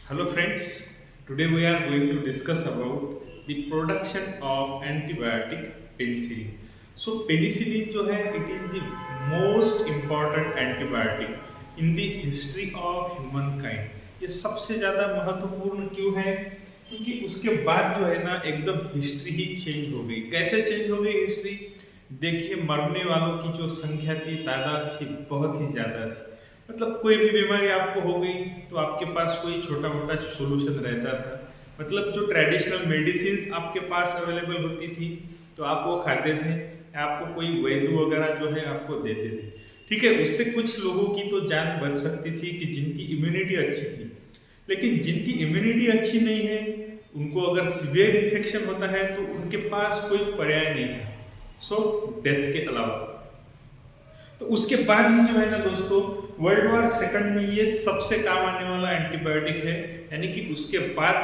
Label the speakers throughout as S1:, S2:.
S1: Hello friends, today we are going to discuss about the production of antibiotic penicillin. So penicillin जो है it is the most important antibiotic in the history of humankind. ये सबसे ज़्यादा महत्वपूर्ण क्यों है? क्योंकि उसके बाद जो है ना एकदम हिस्ट्री ही चेंज हो गई। कैसे चेंज हो गई हिस्ट्री? देखिए मरने वालों की जो संख्या थी तादाद थी बहुत ही ज़्यादा थी। मतलब कोई भी बीमारी आपको हो गई तो आपके पास कोई छोटा मोटा सोल्यूशन रहता था। मतलब जो ट्रेडिशनल मेडिसिन आपके पास अवेलेबल होती थी तो आप वो खाते थे, आपको कोई वैद्य वगैरह जो है आपको देते थे। ठीक है, उससे कुछ लोगों की तो जान बच सकती थी कि जिनकी इम्यूनिटी अच्छी थी, लेकिन जिनकी इम्यूनिटी अच्छी नहीं है उनको अगर सीवियर इन्फेक्शन होता है तो उनके पास कोई पर्याय नहीं था सो डेथ के अलावा। तो उसके बाद ही जो है ना दोस्तों वर्ल्ड वॉर सेकंड में ये सबसे काम आने वाला एंटीबायोटिक है, यानी कि उसके बाद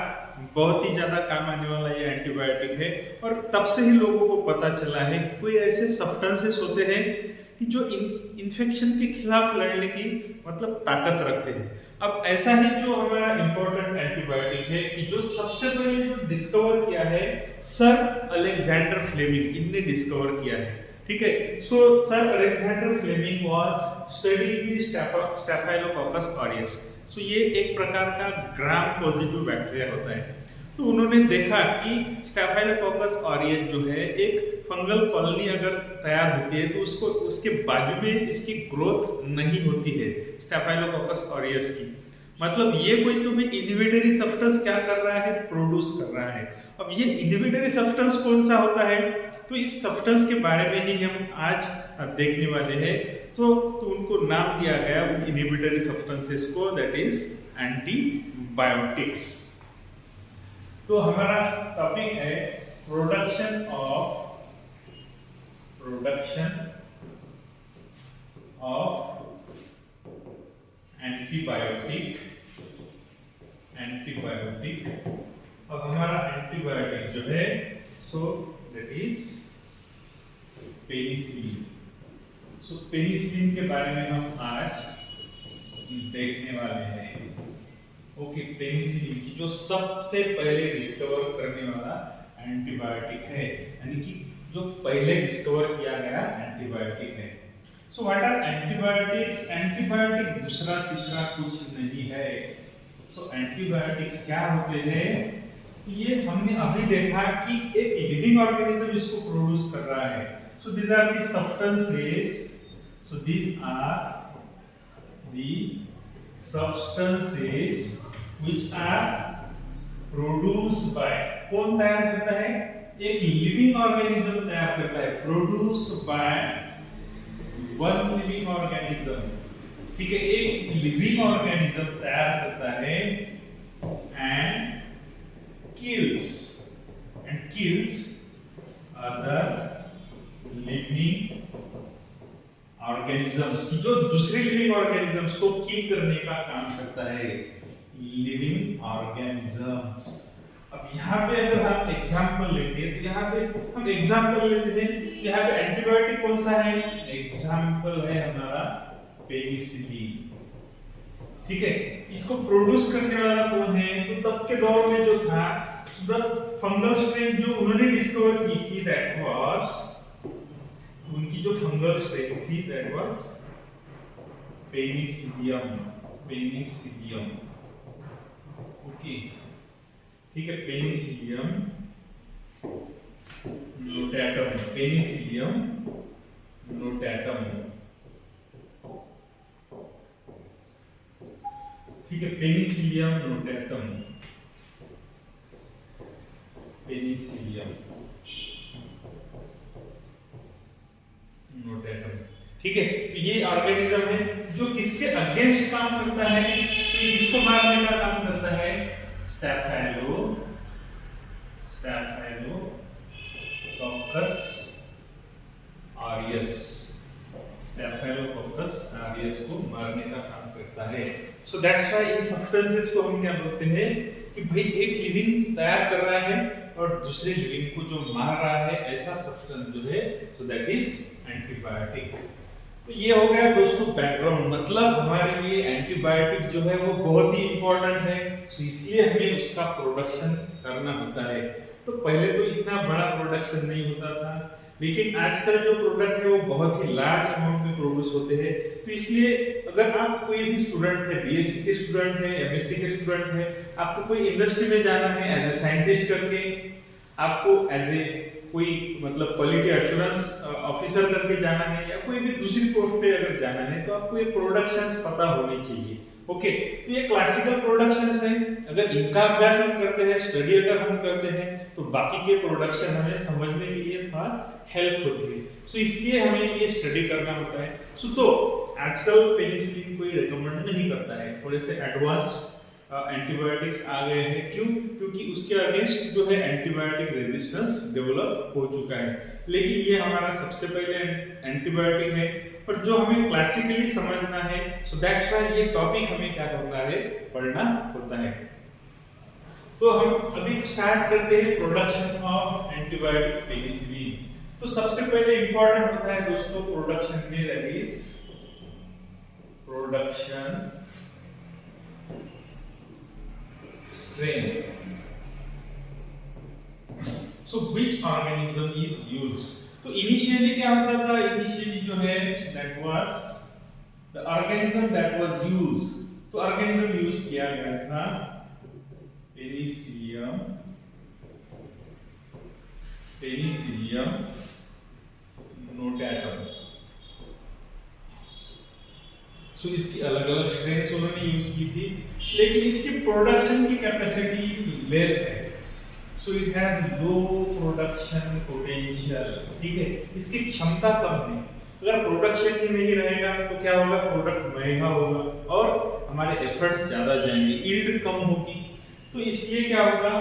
S1: बहुत ही ज्यादा काम आने वाला ये एंटीबायोटिक है। और तब से ही लोगों को पता चला है कि कोई ऐसे सब्सटेंसेस होते हैं कि जो इन्फेक्शन के खिलाफ लड़ने की मतलब ताकत रखते हैं। अब ऐसा ही जो हमारा इंपॉर्टेंट एंटीबायोटिक है कि जो सबसे पहले जो डिस्कवर किया है सर अलेक्जेंडर फ्लेमिंग, इनने डिस्कवर किया है। ठीक है, so sir Alexander Fleming was studying the staphylococcus aureus. So ये एक प्रकार का ग्राम पॉजिटिव बैक्टीरिया होता है। तो उन्होंने देखा कि स्टेफाइलोकोकस ऑरियस जो है एक फंगल कॉलोनी अगर तैयार होती है तो उसको उसके बाजू में इसकी ग्रोथ नहीं होती है स्टेफाइलोकोकस ऑरियस की। मतलब ये कोई तुम्हें इनहिबिटरी सब्सटेंस क्या कर रहा है, प्रोड्यूस कर रहा है। अब ये इनहिबिटरी सब्सटेंस कौन सा होता है, तो इस सब्सटेंस के बारे में ही हम आज देखने वाले हैं। तो उनको नाम दिया गया उन इनहिबिटरी सब्सटेंसेस को, दैट इज एंटीबायोटिक्स। तो हमारा टॉपिक है प्रोडक्शन ऑफ एंटीबायोटिक। अब हमारा एंटीबायोटिक जो है so that is penicillin. So penicillin के बारे में हम आज देखने वाले हैं। ओके, पेनिसिलिन की जो सबसे पहले डिस्कवर करने वाला एंटीबायोटिक है, यानी कि जो पहले डिस्कवर किया गया एंटीबायोटिक है। So what are antibiotics? Antibiotic दूसरा तीसरा कुछ नहीं है। सो एंटीबायोटिक्स क्या होते हैं? तो ये हमने अभी देखा कि एक लिविंग ऑर्गेनिज्म इसको प्रोड्यूस कर रहा है। So these are the substances, so these are the substances which are produced by, कौन तैयार करता है? एक लिविंग ऑर्गेनिज्म तैयार करता है, produced by one living organism. ठीक है, एक लिविंग ऑर्गेनिज्म तैयार करता है and kills other living organisms की, जो दूसरे लिविंग ऑर्गेनिजम्स को किल करने का काम करता है लिविंग ऑर्गेनिजम्स। अब यहाँ पे अगर हम एग्जांपल लेते हैं तो यहाँ पे हम एग्जांपल लेते हैं, यहाँ पे एंटीबायोटिक कौन सा है? एग्जांपल है हमारा पेनिसिलिन। ठीक है, इसको प्रोड्यूस करने वाला कौन है? तो तब के दौर में जो था द फंगल स्ट्रेन जो उन्होंने डिस्कवर की थी दैट वाज, उनकी जो फंगल स्ट्रेन थी दैट वाज पेनिसिलियम। ओके, ठीक है, पेनिसिलियम नोटाटम, ठीक है, पेनिसिलियम नोटाटम। ठीक है, तो ये ऑर्गेनिज्म है जो किसके अगेंस्ट काम करता है? तो ये किसको मारने का काम करता है? स्टेफाइलोकोकस ऑरियस को मारने का काम करता है। So that's why in substances को हम क्या बोलते हैं कि भाई एक लिविंग तैयार कर रहा है और दूसरे लिविंग को जो मार रहा है, ऐसा सब्सटेंस जो है सो दैट इज एंटीबायोटिक। तो ये हो गया दोस्तों बैकग्राउंड, मतलब हमारे लिए एंटीबायोटिक एंटीबायोटिक जो है वो बहुत ही इंपॉर्टेंट है, तो इसलिए हमें उसका प्रोडक्शन करना होता है। तो पहले तो इतना बड़ा प्रोडक्शन नहीं होता था, लेकिन आजकल जो प्रोडक्ट है वो बहुत ही लार्ज अमाउंट में प्रोड्यूस होते हैं। तो इसलिए अगर आप कोई भी स्टूडेंट है, बीएससी के स्टूडेंट है, एमएससी के स्टूडेंट है, आपको कोई इंडस्ट्री में जाना है एज ए साइंटिस्ट करके, आपको एज ए कोई मतलब क्वालिटी एश्योरेंस ऑफिसर करके जाना है, या कोई भी दूसरी पोस्ट पे अगर जाना है, तो आपको ये प्रोडक्शंस पता होनी चाहिए। ओके, तो ये क्लासिकल प्रोडक्शंस हैं। अगर इनका अभ्यास हम करते हैं, स्टडी अगर हम करते हैं, तो बाकी के प्रोडक्शन हमें समझने के लिए थोड़ा हेल्प होती है। सो इसलिए हमें ये स्टडी करना होता है। सो तो आजकल पेनिसिलिन कोई रिकमेंड नहीं करता है, थोड़े से एडवांस एंटीबायोटिक्स आ गए हैं। क्यों? क्योंकि उसके अगेंस्ट जो है एंटीबायोटिक रेजिस्टेंस डेवलप हो चुका है। लेकिन ये हमारा सबसे पहले एंटीबायोटिक है, पर जो हमें क्लासिकली समझना है, सो दैट्स व्हाई ये टॉपिक हमें क्या करना है, पढ़ना होता है। तो हम अभी स्टार्ट करते हैं प्रोडक्शन ऑफ एंटीबायोटिक पेनिसिलिन। तो सबसे पहले इंपॉर्टेंट होता है दोस्तों प्रोडक्शन में, that is production strain. So which organism is used? तो इनिशियली क्या होता था? इनिशियली जो है that was the organism that was used. तो ऑर्गेनिज्म यूज किया गया था पेनिसिलियम नोटाटम। सो इसकी अलग अलग स्ट्रेन्स उन्होंने यूज की थी, लेकिन इसकी प्रोडक्शन की कैपेसिटी लेस है। So it has low production potential. ठीक है, इसकी क्षमता कम है। अगर प्रोडक्शन ही नहीं रहेगा तो क्या होगा, प्रोडक्ट महंगा होगा और हमारे एफर्ट्स ज्यादा जाएंगे, यील्ड कम होगी। तो इसलिए क्या होगा,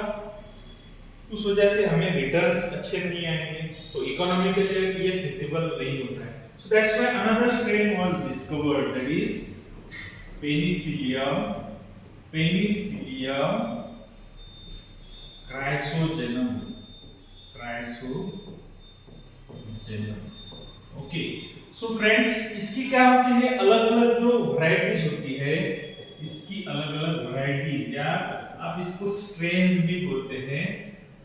S1: उस वजह से हमें रिटर्न्स अच्छे नहीं आएंगे, तो इकोनॉमिकली ये फिजिबल नहीं होता है। So that's why another strain was discovered, that is Penicillium chrysogenum. Okay, so friends, इसकी क्या होती है, अलग अलग जो वैरायटीज होती है, इसकी अलग अलग वैरायटीज, या आप इसको स्ट्रेन्स भी बोलते हैं।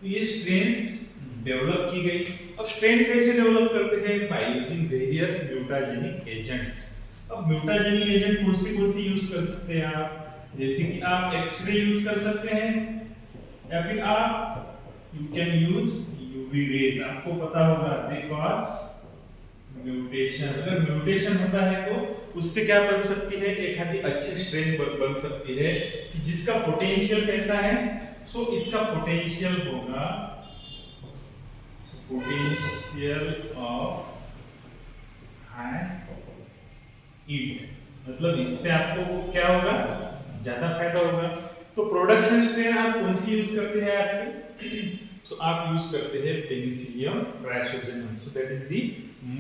S1: तो ये स्ट्रेन्स डेवलप की गई। अब स्ट्रेन कैसे डेवलप करते हैं, by using various mutagenic agents. अब म्यूटाजेनिक एजेंट कौन सी यूज कर सकते हैं आप, जैसे कि आप एक्सरे यूज कर सकते हैं, या फिर आप you can use UV rays. आपको पता होगा दे कॉज म्यूटेशन। अगर म्यूटेशन होता है तो उससे क्या बन सकती है, एक आधी अच्छी स्ट्रेन बन सकती है जिसका पोटेंशियल कैसा है। सो इसका पोटेंशियल होगा पोटेंशियल ऑफ हाई हीट, मतलब इससे आपको क्या होगा, ज्यादा फायदा होगा। तो प्रोडक्शन स्ट्रेन आप कौन सी यूज करते हैं आजकल? सो आप यूज करते हैं पेनिसिलियम क्राइसोजेनम। सो दैट इज द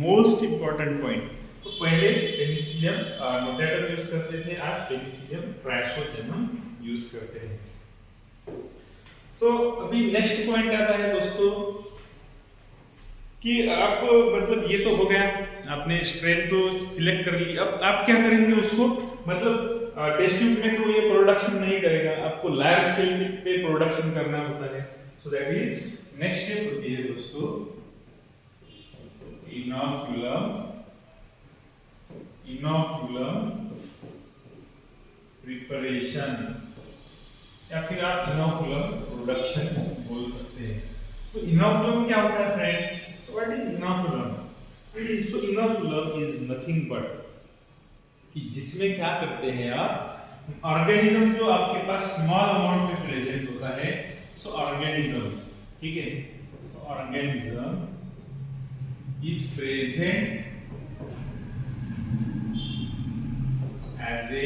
S1: मोस्ट इंपॉर्टेंट पॉइंट। तो पहले पेनिसिलियम नोटाटम यूज करते थे, आज पेनिसिलियम क्राइसोजेनम यूज करते हैं। तो अभी नेक्स्ट पॉइंट आता है दोस्तों कि आप मतलब ये तो हो गया, आपने स्ट्रेन तो सिलेक्ट कर ली। अब आप क्या करेंगे उसको, मतलब टेस्ट ट्यूब में तो ये प्रोडक्शन नहीं करेगा, आपको लार्ज स्केल पे प्रोडक्शन करना होता है। So that is next step होती है दोस्तों इनोकुलम प्रिपरेशन, या फिर आप इनोकुलम प्रोडक्शन बोल सकते हैं। तो इनोकुलम क्या होता है friends? What is inoculum? So inoculum is nothing but कि जिसमें क्या करते हैं आप, ऑर्गेनिज्म जो आपके पास स्मॉल अमाउंट में प्रेजेंट होता है, सो ऑर्गेनिज्म, ठीक है, so organism is present as a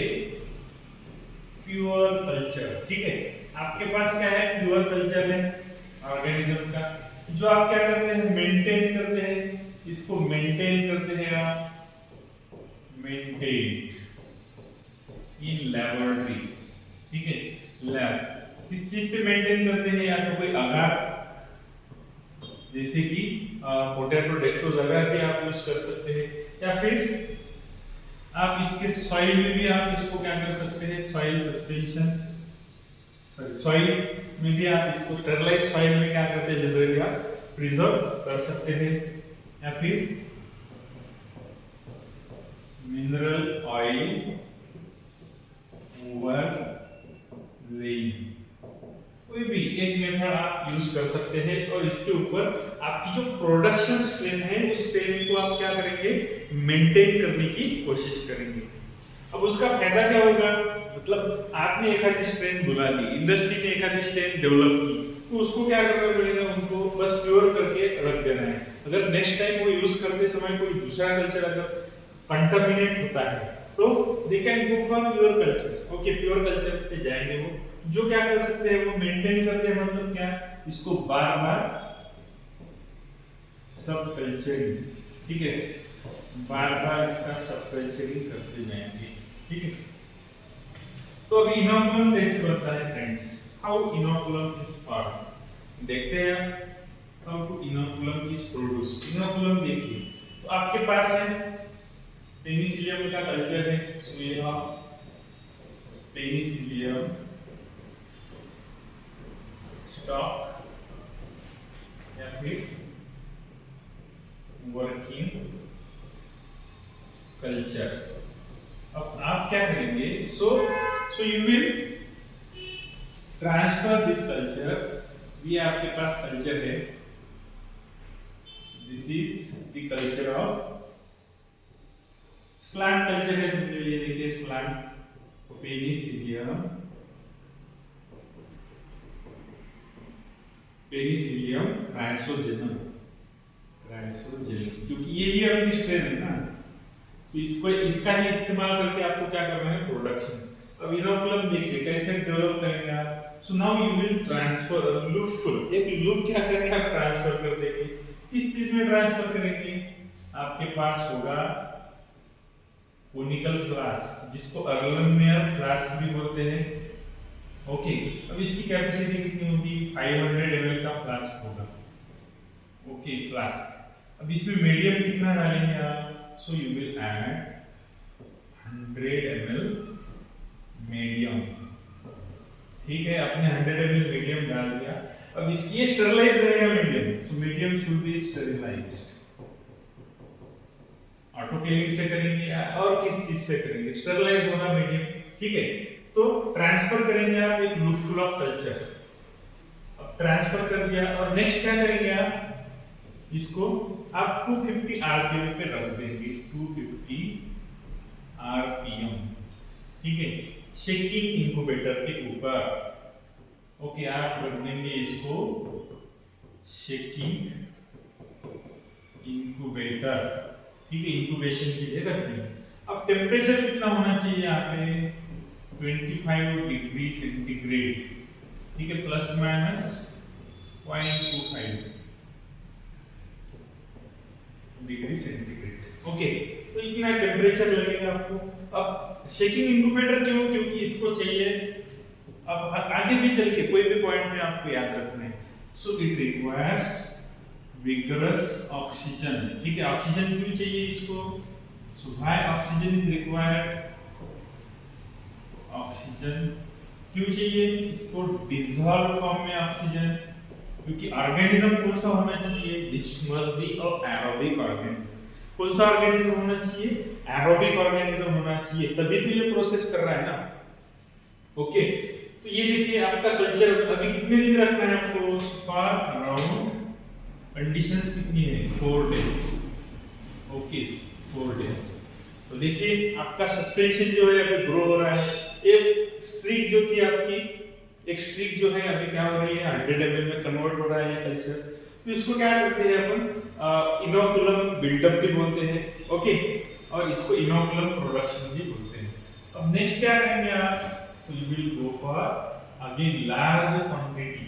S1: pure culture. ठीक है, आपके पास क्या है, प्योर कल्चर है ऑर्गेनिज्म का, जो आप क्या करते हैं, मेंटेन करते हैं, इसको मेंटेन करते हैं आप, मेंटेन इन लेबोरेटरी। ठीक है, लैब किस चीज पे मेंटेन करते हैं, या तो कोई अगार, जैसे कि पोटैटो डेक्सट्रोज अगार भी आप यूज कर सकते हैं, या फिर आप इसके सॉइल में भी आप इसको क्या कर सकते हैं, सॉइल सस्पेंशन, सॉरी सॉइल में भी आप इसको स्टेरलाइज सॉइल में क्या करते हैं, जनरली आप प्रिजर्व कर सकते हैं। या फिर मिनरल ऑयल ओवर लेइंग, कोई भी एक मेथड आप यूज कर सकते हैं। और इसके ऊपर आपकी जो प्रोडक्शन स्ट्रेन है उस स्ट्रेन को आप क्या करेंगे, मेंटेन करने की कोशिश करेंगे। अब उसका फायदा क्या होगा, मतलब आपने एक आधी स्ट्रेन बुला ली, इंडस्ट्री ने एक आधी स्ट्रेन डेवलप की, तो उसको क्या करना पड़ेगा, उनको बस प्योर करके रख देना है। अगर नेक्स्ट टाइम वो यूज करते समय कोई दूसरा कल्चर अगर कंटामिनेट होता है तो they can go for pure culture. Okay, pure culture पे जाएंगे वो, जो क्या कर सकते हैं वो मेंटेन करते हैं, मतलब क्या, इसको बार बार सब कल्चरिंग, ठीक है, बार बार इसका सब कल्चरिंग करते जाएंगे, ठीक है। तो अभी इनोकुलम कैसे बनता है friends, how inoculum is form, देखते हैं how to inoculum is produce. Inoculum देखिए, तो आपके पास है पेनिसिलियम का कल्चर है, सो ये पेनिसिलियम स्टॉक या फिर वर्किंग कल्चर। अब आप क्या करेंगे, so you will transfer this culture, ये आपके पास कल्चर है, this is the culture of slant culture है, समझो ये देखिए स्लैंट, पेनिसिलियम ट्राइसोजेनम, क्योंकि ये अपनी स्ट्रेन है ना, तो इसको इसका ही इस्तेमाल करके आपको क्या करना है, प्रोडक्शन। अब इनोकुलम देखिए कैसे डेवलप करेंगे आप, so now you will transfer loopful, एक लूप क्या करेंगे आप, ट्रांसफर कर देंगे। किस चीज में ट्रांसफर करेंगे, आपके पास होगा कोनिकल फ्लास्क, जिसको अर्लनमेयर फ्लास्क भी बोलते हैं। ओके, अब इसकी कैपेसिटी कितनी होगी, 500 ml का फ्लास्क होगा। Okay, flask. अब इसमें मीडियम कितना डालेंगे आप, so you will add 100 ml medium, ठीक है, आपने 100 ml मीडियम डाल दिया। अब इसकी स्टेरलाइज रहेगा medium, so medium should be sterilised. Autoclaving से करेंगे या और किस चीज से करेंगे, स्टेरलाइज होगा मीडियम, ठीक है। तो ट्रांसफर करेंगे आप एक लूपफुल ऑफ कल्चर, अब ट्रांसफर कर दिया, और नेक्स्ट क्या करेंगे आप, इसको आप 250 आरपीएम पे रख देंगे, 250 आरपीएम, ठीक है, शेकिंग इंक्यूबेटर के ऊपर। ओके, आप रख देंगे इसको शेकिंग इंक्यूबेटर, ठीक है, इंक्यूबेशन के लिए रख देंगे। अब टेम्परेचर कितना होना चाहिए यहाँ पे, 25 डिग्री सेंटीग्रेड, ठीक है, plus minus 0.25 degree centigrade. Okay, तो इतना टेम्परेचर लगेगा आपको। अब शेकिंग इंक्यूबेटर क्यों, क्योंकि इसको चाहिए, अब आगे भी चल के कोई भी पॉइंट में आपको याद रखना है, so it requires vigorous oxygen, ठीक है, ऑक्सीजन क्यों चाहिए इसको, so why oxygen is required, oxygen क्यों चाहिए इसको, डिसॉल्व फॉर्म में ऑक्सीजन, क्योंकि ऑर्गेनिज्म कौन सा होना चाहिए, this must be a aerobic organism. कौन सा ऑर्गेनिज्म होना चाहिए, एरोबिक ऑर्गेनिज्म होना चाहिए, तभी तो ये प्रोसेस कर रहा है ना। ओके, तो ये देखिए आपका कल्चर अभी कितने दिन रखना है आपको, फॉर अराउंड, कंडीशंस कितनी है, 4 डेज। Okay, 4 days. तो देखिए आपका सस्पेंशन जो है अभी ग्रो हो रहा है, एक स्ट्रीक जो थी आपकी, एक स्ट्रीक जो है अभी क्या हो रही है, 100 ml में कन्वर्ट हो रहा है ये कल्चर। तो इसको क्या करते हैं अपन, इनोकुलम बिल्डअप भी बोलते हैं, ओके, और इसको इनोकुलम प्रोडक्शन भी बोलते हैं। अब नेक्स्ट क्या करेंगे आप, so you will go for again large quantity,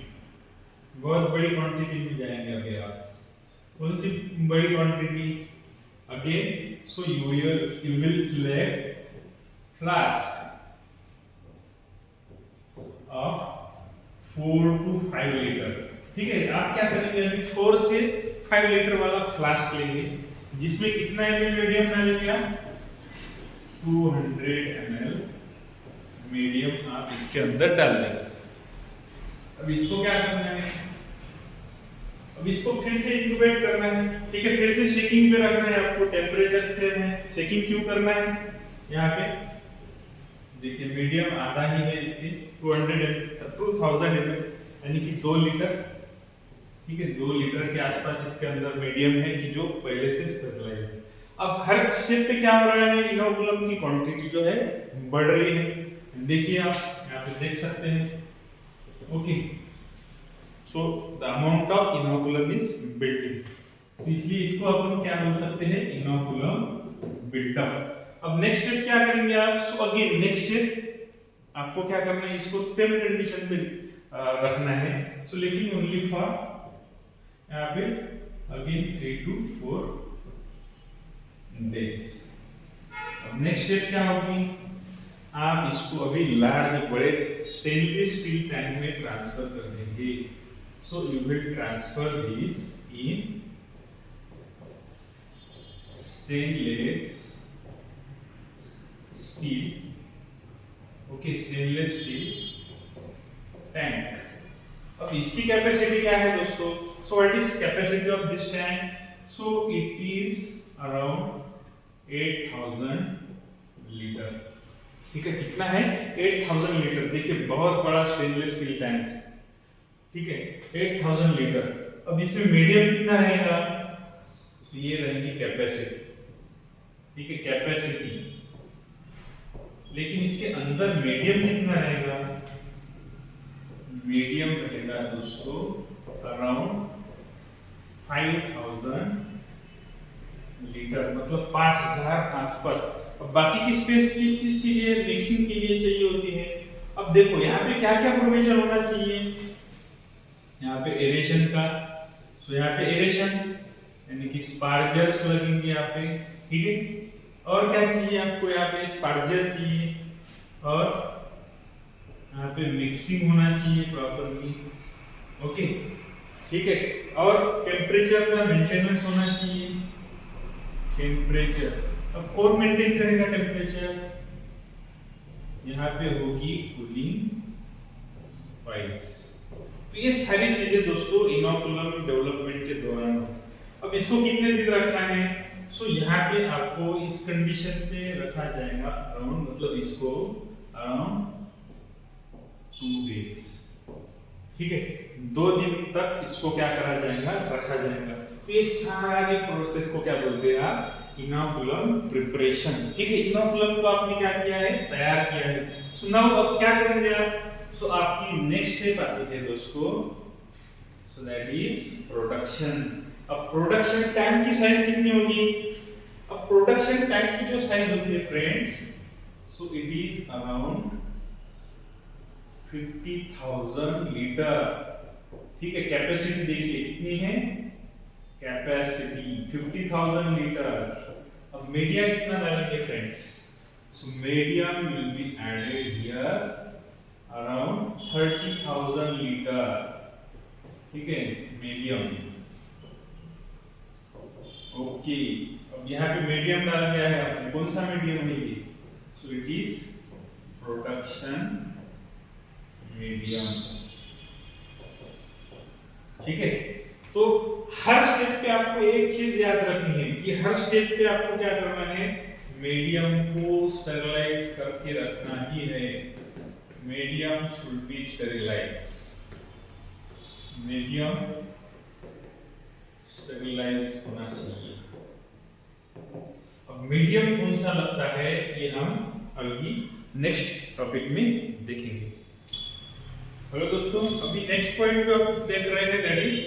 S1: बहुत बड़ी क्वांटिटी में जाएंगे अभी आप, कौन सी बड़ी quantity, again so you will select flask of 4 to 5 litre, ठीक है। आप क्या करेंगे, अभी 4 से 5 लीटर वाला फ्लास्क लेंगे, जिसमें कितना ml मीडियम डाल दिया, 200 ml मीडियम आप इसके अंदर डाल देंगे। अब इसको क्या करना है, अब इसको फिर से इंक्यूबेट करना है, ठीक है, फिर से शेकिंग पे रखना है आपको, टेम्परेचर सेम है। शेकिंग क्यों करना है, यहाँ पे देखिए मीडियम आधा ही है इसके 2000 ml यानी कि 2 लीटर, ठीक है, 2 लीटर के आसपास इसके अंदर मीडियम है कि जो पहले से स्टेबलाइज है। अब हर स्टेप पे क्या हो रहा है, इनोकुलम की क्वांटिटी जो है बढ़ रही है, देखिए आप यहाँ पे देख सकते हैं। Okay, so the amount of inoculum is building, तो इसलिए इसको अपन क्या बोल सकते हैं, इनोकुलम बिल्डअप। अब नेक्स्ट स्टेप क्या करेंगे आप, सो अगेन नेक्स्ट स्टेप आपको क्या करना है, इसको सेम कंडीशन पे रखना है, सो लेकिन ओनली फॉर यहाँ पे अगेन 3 to 4 डेज। अब नेक्स्ट स्टेप क्या होगी, आप इसको अभी लार्ज बड़े स्टेनलेस स्टील टैंक में ट्रांसफर कर देंगे। So you will transfer this in stainless steel, okay, stainless steel tank. अब इसकी कैपेसिटी क्या है दोस्तों, so what is capacity of this tank, so it is around 8000 litre, ठीक है, कितना है 8000 लीटर। देखिए बहुत बड़ा स्टेनलेस स्टील टैंक, ठीक है, 8000 लीटर। अब इसमें मीडियम कितना रहेगा, तो ये रहेगी कैपेसिटी, ठीक है, कैपेसिटी, लेकिन इसके अंदर मीडियम कितना रहेगा, मीडियम रहेगा दोस्तों अराउंड 5000 लीटर, मतलब 5000 आसपास। अब बाकी की स्पेस की चीज के लिए, मिक्सिंग के लिए चाहिए होती है। अब देखो यहाँ पे क्या क्या प्रोविजन होना चाहिए, यहाँ पे एरेशन का, सो यहाँ पे एरेशन यानी कि स्पार्जर्स लगेंगे यहाँ पे, ठीक है, और क्या चाहिए आपको, यहाँ पे स्पार्जर चाहिए, और यहाँ पे मिक्सिंग होना चाहिए प्रॉपरली, ओके, ठीक है, और टेम्परेचर का मेंटेनेंस होना चाहिए, टेम्परेचर। अब कौन मेंटेन करेगा टेम्परेचर, यहाँ पे होगी कूलिंग पाइप्स। तो ये सारी चीजें दोस्तों इनोकुलम डेवलपमेंट के दौरान। अब इसको कितने दिन रखना है, सो यहाँ पे आपको इस कंडीशन पे रखा जाएगा अराउंड, मतलब इसको अराउंड 2 डेज, ठीक है, 2 दिन तक इसको क्या करा जाएगा, रखा जाएगा। तो ये सारे प्रोसेस को क्या बोलते हैं आप, इनोकुलम प्रिपरेशन, ठीक है। इनोकुलम को आपने क्या किया है, तैयार किया है। सो नाउ अब क्या करेंगे आप, सो आपकी नेक्स्ट स्टेप आती है दोस्तों, सो दैट इज प्रोडक्शन। अब प्रोडक्शन टैंक की साइज कितनी होगी, अब प्रोडक्शन टैंक की जो साइज होती है friends, so it is around 50,000 litre, ठीक है। कैपेसिटी देखिए कितनी है, कैपेसिटी 50,000 लीटर। अब मीडियम कितना डालेंगे friends, so medium will be added here around 30,000 litre, ठीक है, मीडियम, ओके। अब यहाँ पे मीडियम डाल दिया है आपने, कौन सा मीडियम है ये, सो इट इज प्रोडक्शन मीडियम, ठीक है। तो हर स्टेप पे आपको एक चीज याद रखनी है कि हर स्टेप पे आपको क्या करना है, मीडियम को स्टेरिलाइज करके रखना ही है। Medium should be sterilise, medium sterilise होना चाहिए। अब मीडियम कौन सा लगता है ये हम अभी नेक्स्ट टॉपिक में देखेंगे। हेलो दोस्तों, अभी नेक्स्ट पॉइंट जो आप देख रहे हैं that is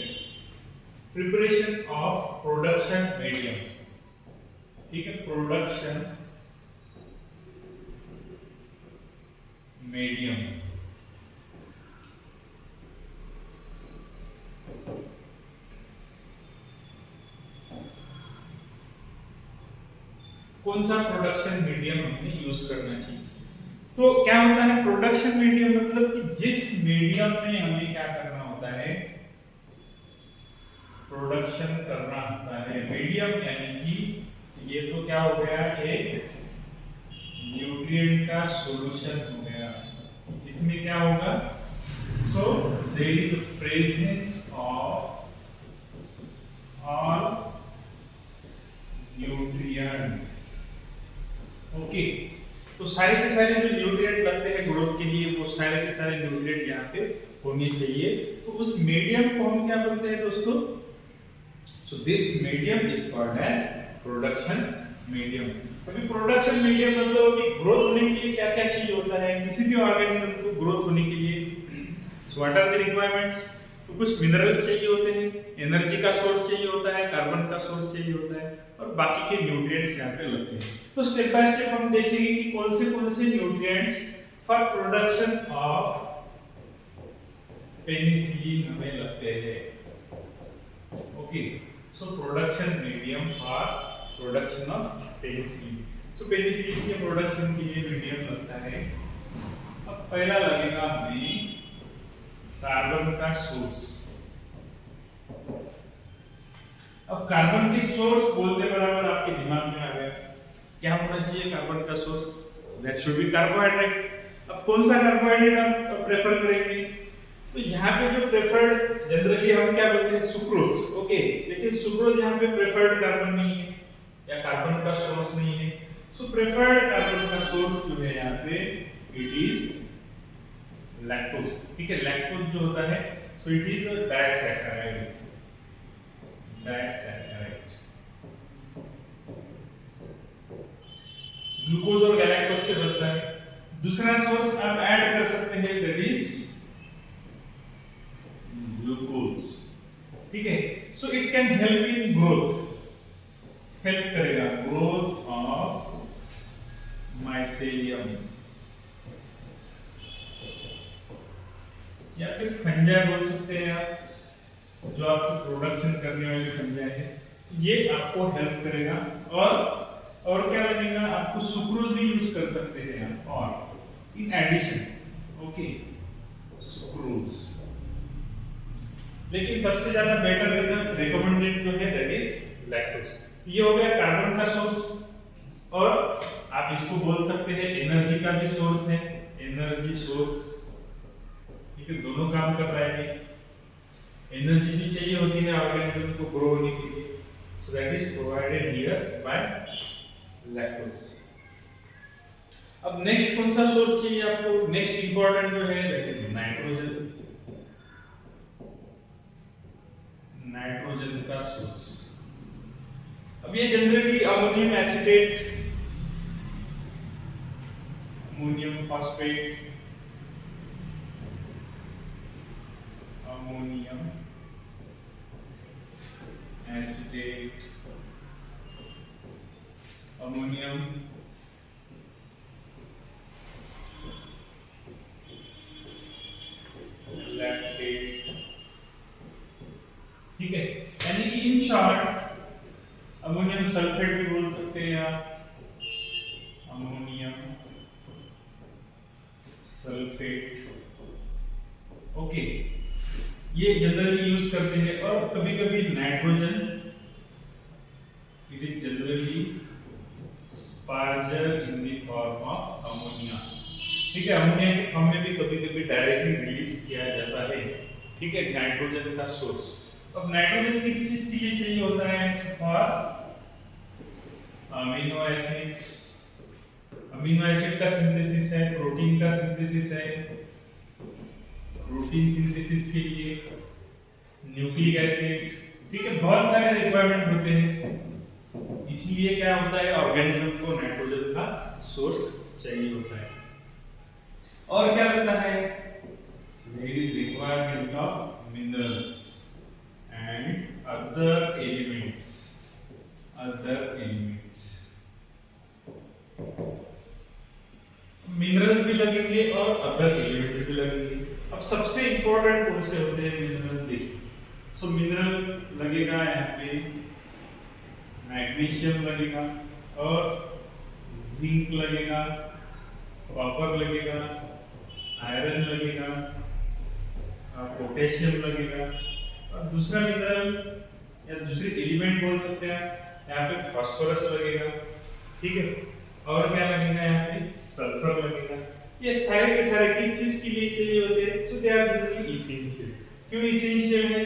S1: preparation of production medium, ठीक है, प्रोडक्शन मीडियम। कौन सा प्रोडक्शन मीडियम हमें यूज करना चाहिए। तो क्या होता है प्रोडक्शन मीडियम, मतलब कि जिस मीडियम में हमें क्या करना होता है, प्रोडक्शन करना होता है। मीडियम यानी कि ये तो क्या हो गया, एक न्यूट्रिएंट का सॉल्यूशन हो गया, जिसमें क्या होगा, so there is presence of all nutrients. Okay, तो सारे के सारे जो न्यूट्रिएंट लगते हैं ग्रोथ के लिए, वो सारे के सारे न्यूट्रिएंट यहाँ पे होने चाहिए। तो उस मीडियम को हम क्या बोलते हैं दोस्तों, so this medium is called as production medium. अभी प्रोडक्शन मीडियम मतलब अभी ग्रोथ होने के लिए क्या क्या चाहिए होता है किसी भी ऑर्गेनिज्म को ग्रोथ होने के लिए, so what are the requirements, तो कुछ मिनरल्स चाहिए होते हैं, एनर्जी का सोर्स चाहिए होता है, कार्बन का सोर्स चाहिए होता है, और बाकी के न्यूट्रिएंट्स यहाँ पे लगते हैं। तो स्टेप बाय स्टेप हम देखेंगे कि कौन से nutrients for production of penicillin हमें लगते हैं। Okay, so production medium for production of penicillin. So penicillin के प्रोडक्शन के लिए मीडियम लगता है। अब पहला लगेगा हमें कार्बन का सोर्स। अब कार्बन की सोर्स बोलते बराबर आपके दिमाग में आ गया क्या होना चाहिए कार्बन का source, that should be carbohydrate. अब कौन सा कार्बोहाइड्रेट आप प्रेफर करेंगे, तो यहाँ पे जो प्रेफर्ड जनरली हम क्या बोलते हैं सुक्रोज। ओके, लेकिन सुक्रोज यहाँ पे प्रेफर्ड कार्बन नहीं है या कार्बन का सोर्स नहीं है। सो प्रेफर्ड कार्बन का सोर्स जो है यहाँ पे इट इज लैक्टोज। ठीक है, लैक्टोज जो होता है so it is a disaccharide. Glucose और गैलेक्टोज से बनता है। दूसरा सोर्स आप ऐड कर सकते हैं दैट इज ग्लूकोज। ठीक है, so it can help in growth, help करेगा ग्रोथ ऑफ माइसेलियम या फिर फंजाई बोल सकते हैं आप, जो आपको प्रोडक्शन करने वाले फंजाई है, तो ये आपको हेल्प करेगा। और क्या लगेगा, आपको सुक्रोज भी यूज कर सकते हैं आप, और इन एडिशन ओके सुक्रोज। लेकिन सबसे ज्यादा बेटर रिजल्ट रिकमेंडेड जो है दैट इज लैक्टोज। ये हो गया कार्बन का सोर्स, और आप इसको बोल सकते हैं एनर्जी का भी सोर्स है, एनर्जी सोर्स। ठीक है, दोनों काम कर रहा है। एनर्जी भी चाहिए होती है ऑर्गेनिज्म को ग्रो होने के लिए, so that is provided here bye lactose. अब नेक्स्ट कौन सा सोर्स चाहिए आपको, नेक्स्ट इंपॉर्टेंट जो है दैट इज नाइट्रोजन। नाइट्रोजन का सोर्स, अब ये generally ammonium acetate, ammonium phosphate, ammonium acetate, ammonium lactate. ठीक है, यानी कि इन शॉर्ट अमोनियम सल्फेट भी बोल सकते हैं आप, अमोनियम सल्फेट। ओके, ये जनरली यूज करते हैं। और कभी कभी nitrogen, it is generally sparger in the form of ammonia. ठीक है, अमोनिया के फॉर्म में भी कभी कभी डायरेक्टली रिलीज किया जाता है। ठीक है, नाइट्रोजन का सोर्स। अब नाइट्रोजन किस चीज के लिए चाहिए होता है, for amino acids. Amino acid का सिंथेसिस है, प्रोटीन का सिंथेसिस है, प्रोटीन सिंथेसिस के लिए न्यूक्लिक एसिड। ठीक है, बहुत सारे रिक्वायरमेंट होते हैं, इसलिए क्या होता है ऑर्गेनिज्म को नाइट्रोजन का सोर्स चाहिए होता है। और क्या लगता है, there is requirement of minerals and other elements, minerals भी लगेंगे और अदर एलिमेंट्स भी लगेंगे। अब सबसे इंपॉर्टेंट कौन से होते हैं मिनरल्स, देखिए। सो मिनरल लगेगा यहाँ पे मैग्नीशियम लगेगा, और जिंक लगेगा, कॉपर लगेगा, आयरन लगेगा, पोटेशियम लगेगा, और दूसरा मिनरल या दूसरे एलिमेंट बोल सकते हैं यहाँ पे फॉस्फोरस लगेगा। ठीक है, और क्या लगेगा यहाँ पे, सल्फर लगेगा। ये सारे के सारे किस चीज के लिए चाहिए होते हैं, सो दे आर जनरली इसेंशियल। क्यों इसेंशियल है,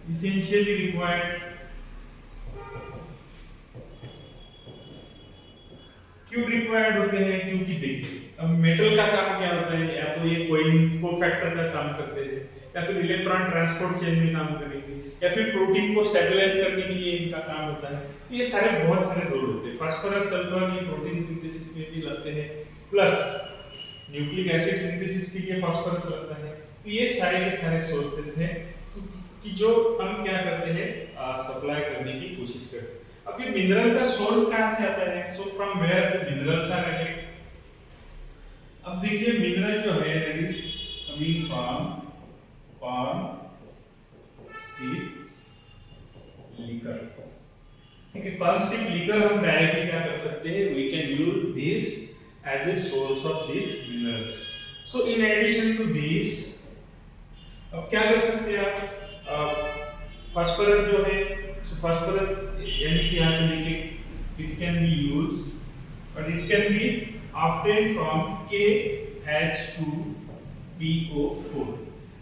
S1: इसेंशियली रिक्वायर्ड, क्यों रिक्वायर्ड होते हैं, क्योंकि देखिए अब मेटल का काम क्या होता है, या तो ये कोइंस को फैक्टर का काम करते हैं, या फिर इलेक्ट्रॉन ट्रांसपोर्ट चेन में काम करेंगे, या फिर प्रोटीन को स्टेबलाइज करने के लिए इनका काम होता है। तो ये सारे बहुत सारे रोल होते हैं। फास्फोरस सल्फर ये प्रोटीन सिंथेसिस में भी लगते हैं, प्लस न्यूक्लिक एसिड सिंथेसिस के लिए फास्फोरस लगता है। तो ये सारे के सारे सोर्सेस हैं कि जो हम क्या करते हैं, सप्लाई करने की कोशिश करते हैं। अब ये मिनरल का सोर्स कहां से आता है, so from where the minerals are attacked. अब देखिए मिनरल जो है that is coming from corn, steep, liquor. ठीक है, कॉर्न स्टीप लीकर हम डायरेक्टली क्या कर सकते हैं, we can use this as a source of this minerals. So in addition to this अब क्या कर सकते हैं आप, फास्फोरस जो है, फास्फोरस यानी कि यहाँ पे देखिए इट कैन बी यूज और it can be obtain from KH2PO4।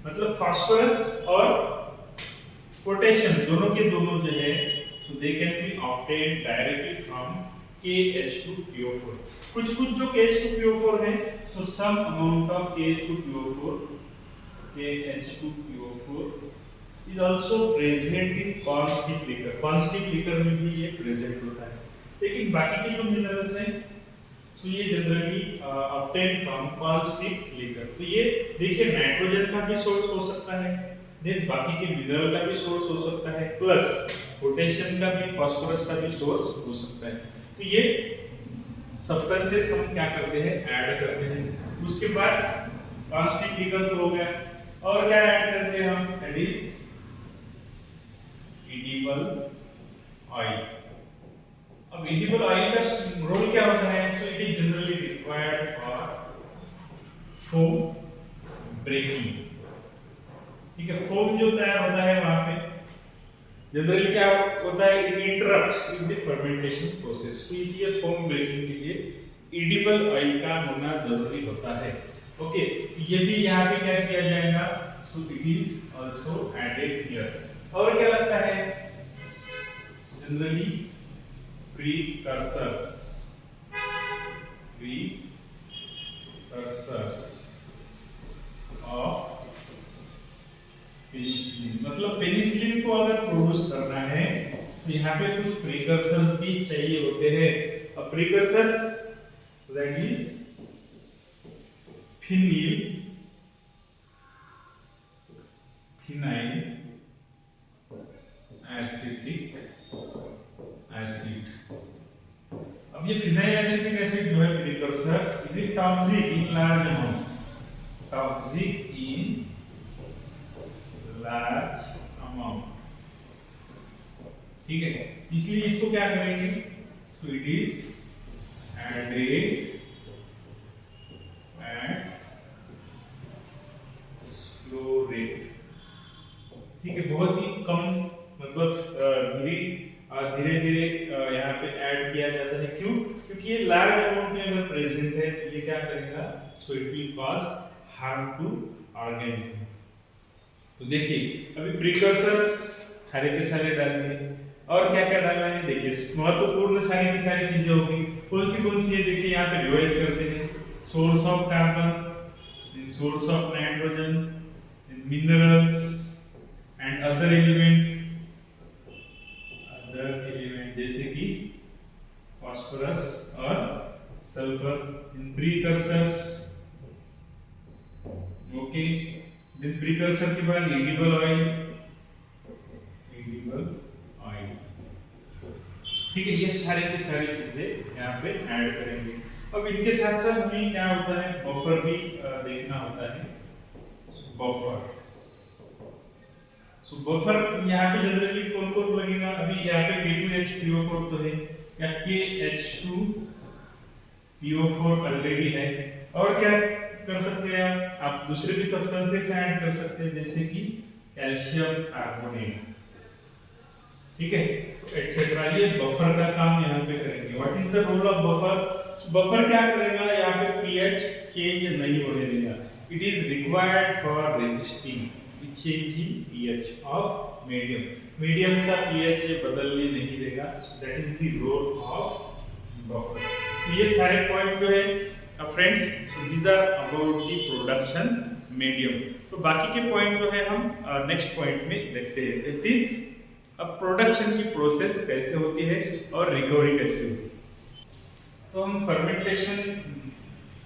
S1: मतलब फास्फोरस और पोटेशियम दोनों के दोनों जो है, so they can be obtain directly from KH2PO4। कुछ जो KH2PO4 है, so some amount of KH2PO4 is also present in corn steep liquor. Corn steep liquor में भी ये प्रेजेंट होता है। लेकिन बाकी के जो मिनरल्स हैं, सो ये generally obtain from corn steep liquor. तो ये देखिए नाइट्रोजन का भी सोर्स हो सकता है, देन बाकी के मिनरल का भी सोर्स हो सकता है, प्लस पोटेशियम का भी, फास्फोरस का भी सोर्स हो सकता है। तो ये सब्सटेंसेस हम क्या करते हैं, ऐड करते हैं। उसके बाद कॉर्न स्टीप लीकर तो हो गया, और क्या ऐड करते हैं हम, दैट इज एडिबल ऑयल। अब एडिबल ऑयल का रोल क्या होता है, so it is generally required for foam breaking. ठीक है, फोम जो तैयार होता है वहां पे जनरली क्या होता है, it interrupts in the fermentation process. तो इसलिए फोम ब्रेकिंग के लिए एडिबल ऑयल का होना जरूरी होता है। ओके, ये भी यहाँ पे क्या किया जाएगा, so it is also added here. और क्या लगता है, जनरली precursors of पेनिसिलिन। मतलब पेनिसिलिन को अगर प्रोड्यूस करना है तो यहाँ पे कुछ प्रीकर्सर्स भी चाहिए होते हैं। अब precursors that is phenyl acetic acid. अब ये फिनाइल एसिटिक एसिड जो है precursor, it is toxic in large amount, toxic in large amount. ठीक है, इसलिए इसको क्या करेंगे, तो it is added at slow rate. ठीक है, बहुत ही कम, मतलब धीरे धीरे यहाँ पे ऐड किया जाता है। क्यों, क्योंकि ये लार्ज अमाउंट में अगर प्रेजेंट है तो ये क्या करेगा, so it will cause harm to organism. तो देखिए अभी प्रीकर्सर्स सारे के सारे डालेंगे, और क्या क्या डालना है, देखिए महत्वपूर्ण सारी की सारी चीजें होगी। कौन सी है, देखिए यहाँ पे रिवाइज करते हैं, source of carbon, source of nitrogen, minerals and other element जैसे कि फास्फोरस और sulphur in precursors. Okay, then precursor के बाद एडिबल ऑयल, ठीक है, ये सारी की सारी चीजें यहाँ पे ऐड करेंगे। अब इनके साथ साथ हमें क्या होता है, बफर भी देखना होता है। बफर, सो बफर यहाँ पे जनरली कौन कौन लगेगा, अभी यहाँ पे K2H3O4 तो है, या KH2PO4 ऑलरेडी है। और क्या कर सकते हैं आप दूसरे भी सब्सटेंसेस ऐड कर सकते हैं, जैसे कि कैल्शियम कार्बोनेट। ठीक है। तो एक्सेट्रा, ये बफर का काम यहाँ पे करेंगे। What is the role of buffer? Buffer क्या करेगा, यहाँ पे पीएच चेंज नहीं होने देगा। It is required for resisting the change in pH of medium. Medium का पीएच ये बदलने नहीं देगा। दैट इज द रोल ऑफ बफर। ये सारे पॉइंट जो है friends, these are about the production medium. तो बाकी के पॉइंट जो है हम नेक्स्ट पॉइंट में देखते हैं। दैट इज अब प्रोडक्शन की प्रोसेस कैसे होती है और रिकवरी कैसे होती है। तो हम फर्मेंटेशन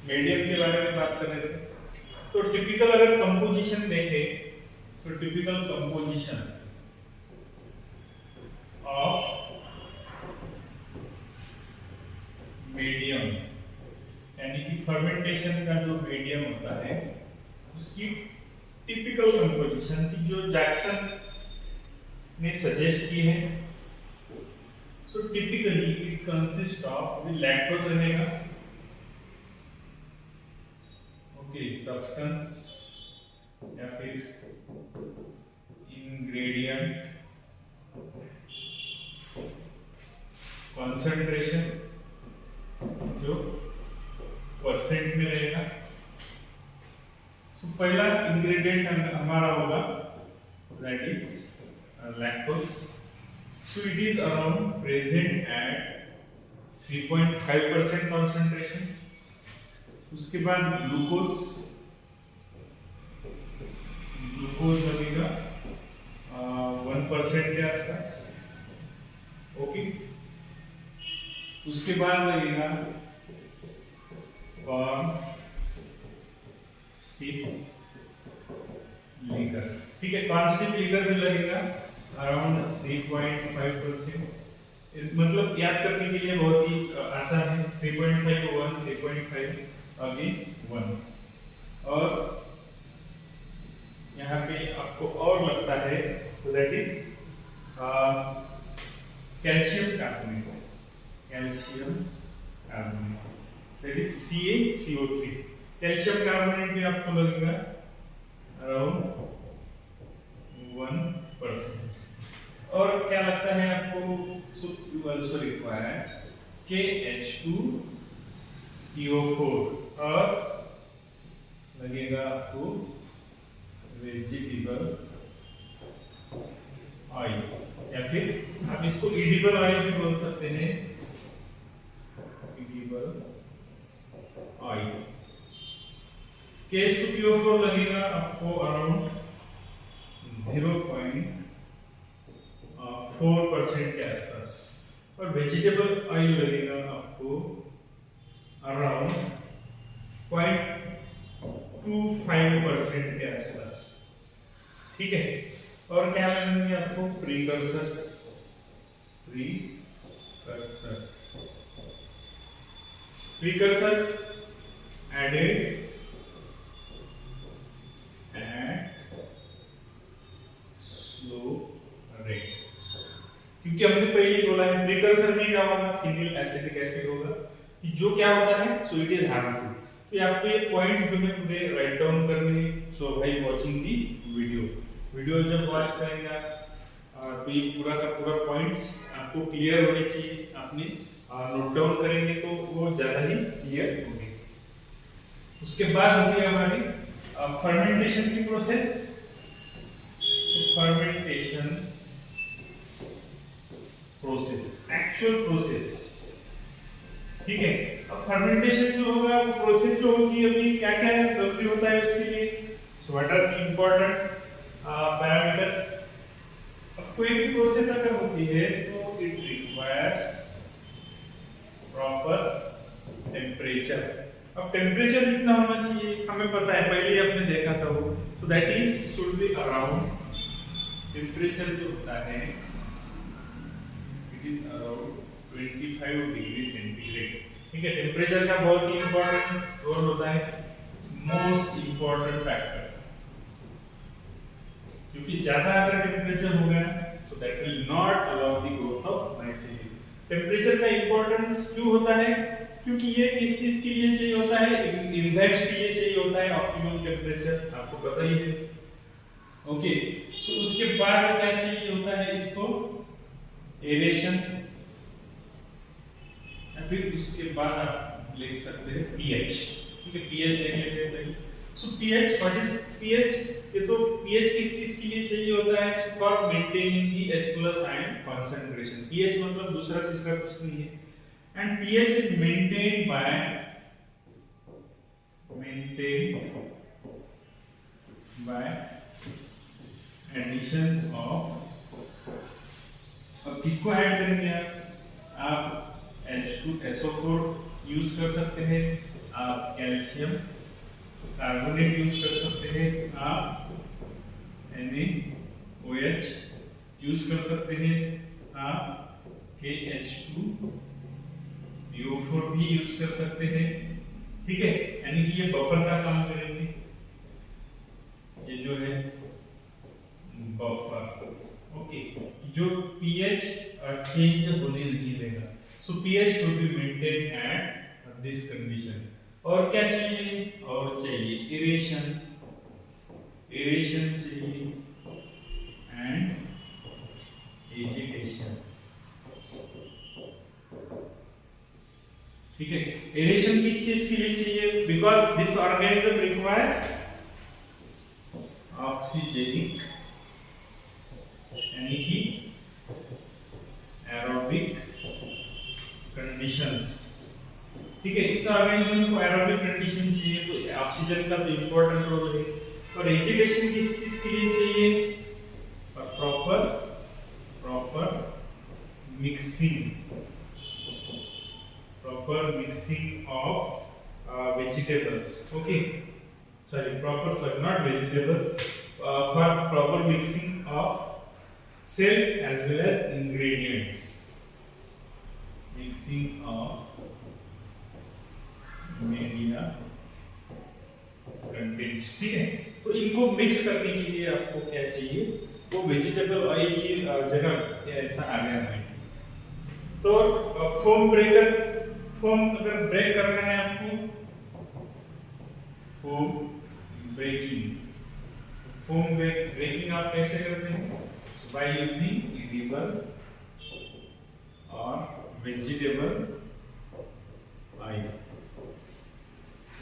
S1: मीडियम के बारे में बात कर रहे थे। तो टिपिकल अगर कंपोजिशन देखें तो टिपिकल कंपोजिशन ऑफ मीडियम, यानी कि फर्मेंटेशन का जो मीडियम होता है उसकी टिपिकल कंपोजिशन थी जो जैक्सन ने सजेस्ट की है। So typically it consist of lactose रहेगा, ओके, सब्सटेंस या फिर इंग्रेडिएंट, कंसंट्रेशन जो परसेंट में रहेगा। तो पहला इंग्रेडिएंट हमारा होगा that is lactose. So it is around present at 3.5% concentration. उसके बाद ग्लूकोज लगेगा 1% के आसपास, ओके। उसके बाद लगेगा कॉर्न स्टिप लीकर, ठीक है। कॉर्न स्टिप लीकर में लगेगा अराउंड 3.5%। मतलब याद करने के लिए बहुत ही आसान है। 3.5 को 1, 3.5 अगेन 1। और यहाँ पे आपको और लगता है तो that is calcium carbonate, that is CaCO3। Calcium carbonate भी आपको लगेगा अराउंड 1%। और क्या लगता है आपको? So you also require KH2PO4 और लगेगा आपको वेजिटेबल ऑयल, या फिर आप इसको एडिबल ऑयल भी बोल सकते हैं, एडिबल ऑयल। KH2PO4 लगेगा आपको अराउंड 0.4% के आसपास, और वेजिटेबल ऑयल लगेगा आपको अराउंड 0.25% के आसपास, ठीक है। और क्या लगेंगे आपको? प्रीकर्सर्स एडेड क्योंकि हमने पहले ही बोला है प्रीकर्सर में क्या होगा, फिनाइल एसिटिक एसिड होगा, कि जो क्या होता है, सो इट इज हार्मफुल। तो आपको ये पॉइंट जो है पूरे राइट डाउन करने। सो भाई वाचिंग दी वीडियो जब वॉच करेंगे तो ये पूरा का पूरा पॉइंट्स आपको क्लियर होने चाहिए। आपने नोट डाउन करेंगे तो वो ज्यादा ही क्लियर होंगे। उसके बाद होगी हमारी फर्मेंटेशन की process. Fermentation process, actual process, ठीक है। अब फर्मेंटेशन जो होगा वो प्रोसेस जो होगी, अभी क्या क्या जरूरी होता है उसके लिए। So what are the important parameters? अब कोई भी प्रोसेस अगर होती है तो इट रिक्वायर्स प्रॉपर टेम्परेचर। अब टेम्परेचर कितना होना चाहिए हमें पता है, पहले ही आपने देखा था वो। So that is should be around, temperature जो होता है it is around 25 degree centigrade, ठीक है। टेम्परेचर का बहुत ही इंपॉर्टेंट रोल होता है, मोस्ट इंपॉर्टेंट फैक्टर, क्योंकि ज्यादा अगर टेम्परेचर हो गया तो that will not allow the growth of mycelium. Temperature का इंपॉर्टेंस क्यों होता है? क्योंकि ये किस चीज के लिए चाहिए होता है? एंजाइम्स के लिए चाहिए होता है ऑप्टिमम टेम्परेचर, आपको पता ही है, ओके। तो उसके बाद क्या चाहिए होता है? इसको एरेशन, या फिर उसके बाद आप लिख सकते हैं पीएच। ठीक है, पीएच देख लेते हैं पहले। सो पीएच, व्हाट इज पीएच? ये तो पीएच किस चीज के लिए चाहिए होता है? For maintaining the H+ ion concentration. PH मतलब दूसरा तीसरा कुछ नहीं है। And pH is maintained by addition of, अब किसको ऐड करेंगे आप H2SO4 यूज कर सकते हैं, आप कैल्शियम कार्बोनेट यूज कर सकते हैं, आप NaOH यूज कर सकते हैं, आप KH2PO4 भी यूज कर सकते हैं। ठीक है, यानी कि ये बफर का काम करेंगे, ये जो है बफर। ओके, जो पीएच चेंज होने नहीं देगा। सो pH should be maintain at this condition. और क्या चाहिए? और चाहिए एरेशन, एरेशन चाहिए एंड एजिटेशन। ठीक है, एरेशन किस चीज के लिए चाहिए? Because this organism require oxygenic, यानी कि एरोबिक कंडीशंस। ठीक है, इस ऑर्गेनिज्म को एरोबिक कंडीशन चाहिए, तो ऑक्सीजन का तो इंपॉर्टेंट रोल है। और एजिटेशन किस चीज के लिए चाहिए? Proper mixing of vegetables. Okay, not vegetables, for proper mixing of cells as well as ingredients, mixing of media contents। ठीक है, तो इनको मिक्स करने के लिए आपको क्या चाहिए? वो वेजिटेबल ऑयल की जगह ऐसा आ गया है। तो फोम अगर ब्रेक करना है आपको, फोम ब्रेकिंग आप कैसे करते हैं? बाय यूजिंग एडिबल और वेजिटेबल ऑयल।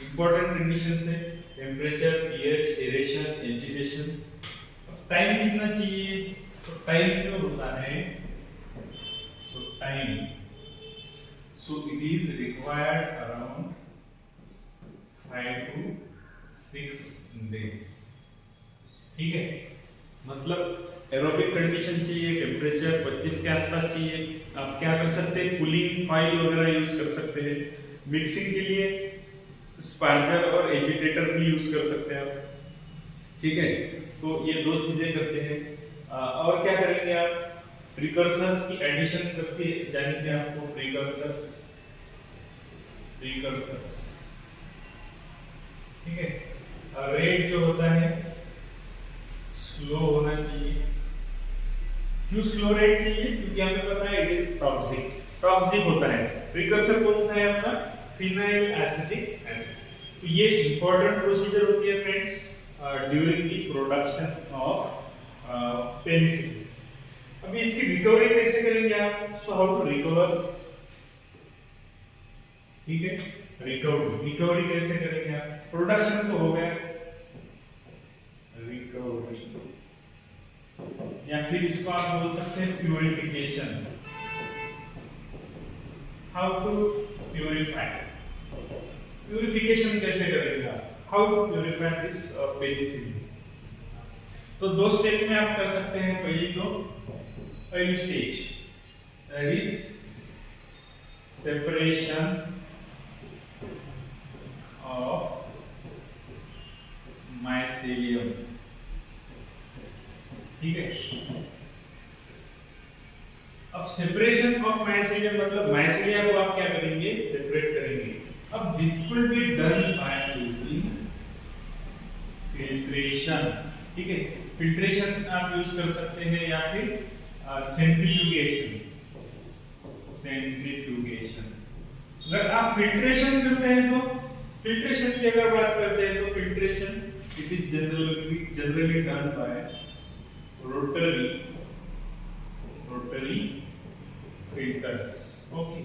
S1: इंपॉर्टेंट कंडीशंस है temperature, pH, aeration, agitation. Time कितना चाहिए? तो टाइम जो होता है, so it is required around 5 to 6 days। ठीक है, मतलब एरोबिक कंडीशन चाहिए, टेम्परेचर 25 के आसपास चाहिए। आप क्या कर सकते हैं? कूलिंग कॉइल वगैरह यूज कर सकते हैं। मिक्सिंग के लिए स्पार्जर और एजिटेटर भी यूज कर सकते हैं आप। ठीक है, तो ये दो चीजें करते हैं। और क्या करेंगे आप? प्रीकर्सर्स की एडिशन करके जानेंगे आपको। प्रीकर्सर्स, ठीक है। रेट जो होता है स्लो होना चाहिए। क्यों स्लो रेट चाहिए? क्योंकि हमें पता है इट इज टॉक्सिक होता है। प्रीकर्सर कौन सा है अपना? Phenyl acetic acid. तो ये इंपॉर्टेंट प्रोसीजर होती है friends during the production of penicillin. अभी इसकी रिकवरी कैसे करेंगे आप? So how to recover? ठीक है, रिकवरी कैसे करेंगे आप? प्रोडक्शन तो हो गया, रिकवरी, या फिर इसको आप बोल सकते हैं purification. How to purify? Purification कैसे करेंगे आप? How to purify this penicillin? तो दो स्टेप में आप कर सकते हैं। पहली stage that is separation of mycelium. ठीक है, अब सेपरेशन ऑफ माइसेलियम मतलब माइसेलिया को आप क्या करेंगे? सेपरेट करेंगे। अब this will be done by using filtration. ठीक है, फिल्ट्रेशन आप यूज कर सकते हैं या फिर सेंट्रीफ्यूगेशन। अगर आप फिल्ट्रेशन करते हैं तो फिल्ट्रेशन की अगर बात करते हैं तो filtration it is generally done by rotary filters. Okay,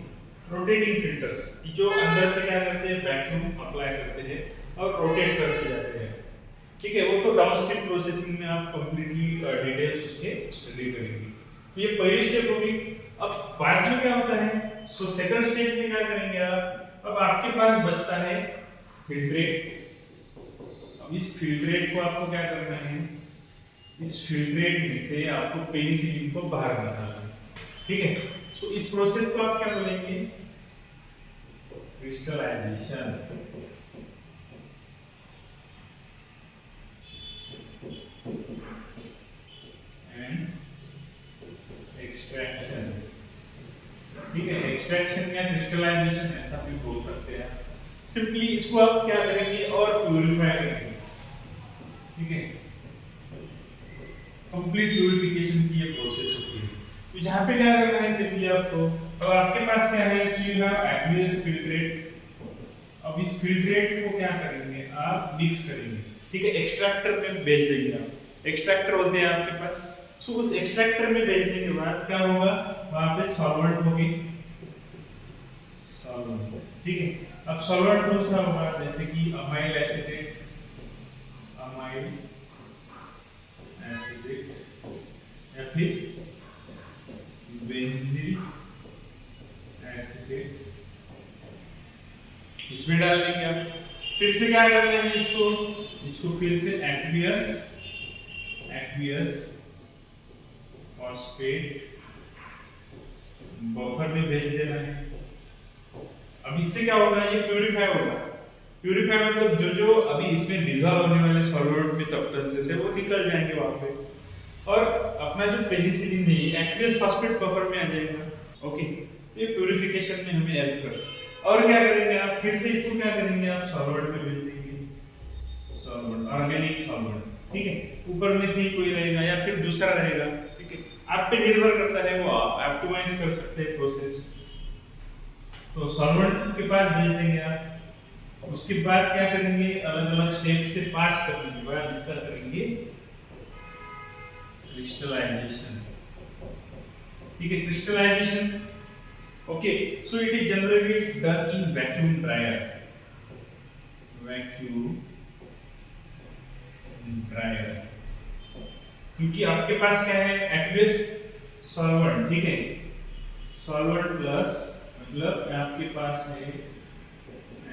S1: rotating filters कि जो अंदर से क्या करते हैं, वैक्यूम अप्लाई करते हैं और रोटेट करते जाते हैं। ठीक है, वो तो डाउनस्ट्रीम प्रोसेसिंग में आप कंप्लीटली डिटेल्स उसके स्टडी करेंगे। तो ये पहली स्टेप होगी। अब बाद में क्या होता है, सो सेकंड स्टेज में क्या करेंगे आप, अब आपके पास बचता है फिल्ट्रेट। अब इस फिल्ट्रेट को आपको क्या करना है, इस फिल्ट्रेट में से आपको पेनिसिलिन को बाहर निकालना है। ठीक है, सो इस प्रोसेस को आप क्या बोलेंगे, क्रिस्टलाइजेशन। एक्सट्रैक्शन। ठीक है, एक्सट्रैक्शन या क्रिस्टलाइजेशन ऐसा भी बोल सकते हैं। सिंपली इसको आप क्या करेंगे और प्यूरिफाई करेंगे। ठीक है, कंप्लीट प्यूरिफिकेशन की ये प्रोसेस होती है। तो यहाँ पे क्या करना है सिंपली आपको, अब आपके पास क्या है, so you have aqueous filtrate. अब इस फिल्ट्रेट को क्या करेंगे आप, मिक्स करेंगे। ठीक है, एक्सट्रैक्टर में भेज देंगे आप। एक्सट्रैक्टर होते हैं आपके पास, सो उस एक्सट्रैक्टर में भेजने के बाद क्या होगा, वहां पे सॉल्वेंट होगी, सॉल्वेंट। ठीक है, अब सॉल्वेंट कौन सा होगा, जैसे कि अमाइल एसिटेट, अमाइल एसिटेट या फिर बेंजील एसिटेट, इसमें डाल देंगे आप। फिर से क्या कर लेंगे इसको फिर से एक्वियस फॉस्फेट बफर में भेज देना है। अब इससे क्या होगा, ये प्यूरिफाई होगा। प्यूरिफाई मतलब जो अभी इसमें डिसॉल्व होने वाले सॉल्वेंट में सब्सटेंसेस है वो निकल जाएंगे वहां पे, और अपना जो पेनिसिलिन है एक्वियस फॉस्फेट बफर में आ जाएगा। ओके, तो ये प्यूरिफिकेशन में हमें हेल्प करता। और क्या करेंगे आप, फिर से इसको क्या करेंगे आप, सॉल्वेंट में भेज देंगे, सॉल्वेंट, ऑर्गेनिक सॉल्वेंट। ठीक है, ऊपर में से ही कोई रहेगा या फिर दूसरा रहेगा। ठीक है, आप पे निर्भर करता है, वो आप ऑप्टिमाइज कर सकते हैं प्रोसेस। तो सॉल्वेंट के पास भेज देंगे आप। उसके बाद क्या करेंगे, अलग अलग स्टेप से पास करने के बाद इसका करेंगे क्रिस्टलाइजेशन। ठीक है, crystallisation. Okay, so it is generally done in vacuum dryer, vacuum dryer, क्योंकि आपके पास क्या है, एक्वियस सॉल्वेंट। ठीक है, सॉल्वेंट प्लस मतलब आपके पास है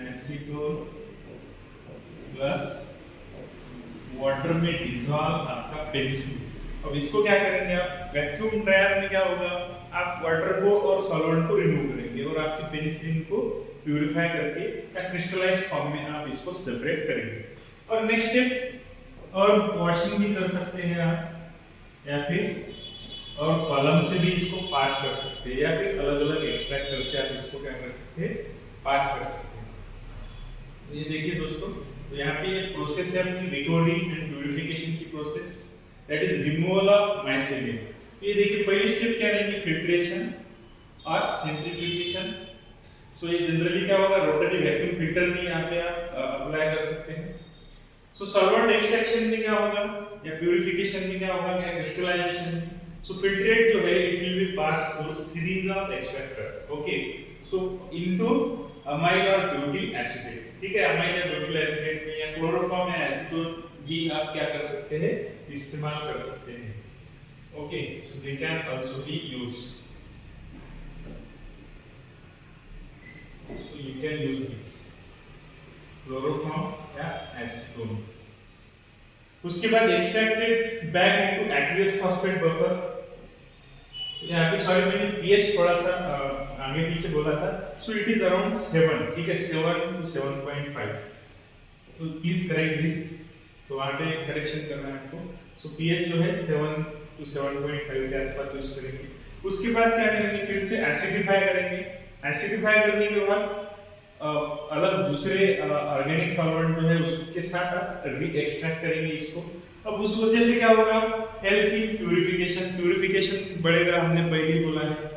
S1: एसीटोन प्लस वाटर में डिसॉल्व आपका पेनिसिलिन। अब इसको क्या करेंगे आप, वैक्यूम ड्रायर में क्या होगा, आप वाटर को और सॉल्वेंट को रिमूव करेंगे और आपके पेनिसिलिन को प्यूरिफाई करके या क्रिस्टलाइज्ड फॉर्म में आप इसको सेपरेट करेंगे। और नेक्स्ट स्टेप, और वॉशिंग भी कर सकते हैं आप, या फिर और कॉलम से भी इसको पास कर सकते हैं, या फिर अलग अलग एक्सट्रैक्टर से आप इसको क्या कर सकते हैं, पास कर सकते हैं। ये देखिए दोस्तों, तो यहाँ पे ये प्रोसेस है अपनी रिकवरी एंड प्यूरिफिकेशन की process, that is removal of mycelium. ये देखिए पहली स्टेप क्या रहेगी, फिल्ट्रेशन और सेंट्रीफ्यूगेशन। सो ये जनरली क्या होगा, रोटरी वैक्यूम फिल्टर में यहाँ पे आप अप्लाई कर सकते हैं। सो सॉल्वेंट एक्सट्रैक्शन में क्या होगा, या प्यूरिफिकेशन में क्या होगा, या क्रिस्टलाइजेशन में, सो फिल्ट्रेट जो है it will be pass through series of extractor. Okay, so into amyl और ब्यूटिल एसिटेट। ठीक है, अमाइल या ब्यूटिल एसिटेट में या क्लोरोफॉर्म या एसीटोन भी आप क्या कर सकते हैं, इस्तेमाल कर सकते हैं। Okay, so they can also be used, so you can use this chloroform या एसीटोन। उसके बाद extracted back into aqueous phosphate buffer. यहाँ पे सॉरी मैंने पीएच थोड़ा सा आगे पीछे बोला था, सो इट इज अराउंड 7। ठीक है, 7 to 7.5, तो प्लीज करेक्ट दिस। तो वहाँ पे करेक्शन करना है आपको। सो पीएच जो है 7 to 7.5 के आसपास यूज करेंगे। उसके बाद क्या करेंगे, फिर से एसिडिफाई करेंगे। एसिडिफाई करने के बाद अलग दूसरे ऑर्गेनिक सॉल्वेंट जो है उसके साथ आप री एक्सट्रैक्ट करेंगे इसको। अब उस वजह से क्या होगा, हेल्प इन प्यूरिफिकेशन, प्यूरिफिकेशन बढ़ेगा, हमने पहले ही बोला है।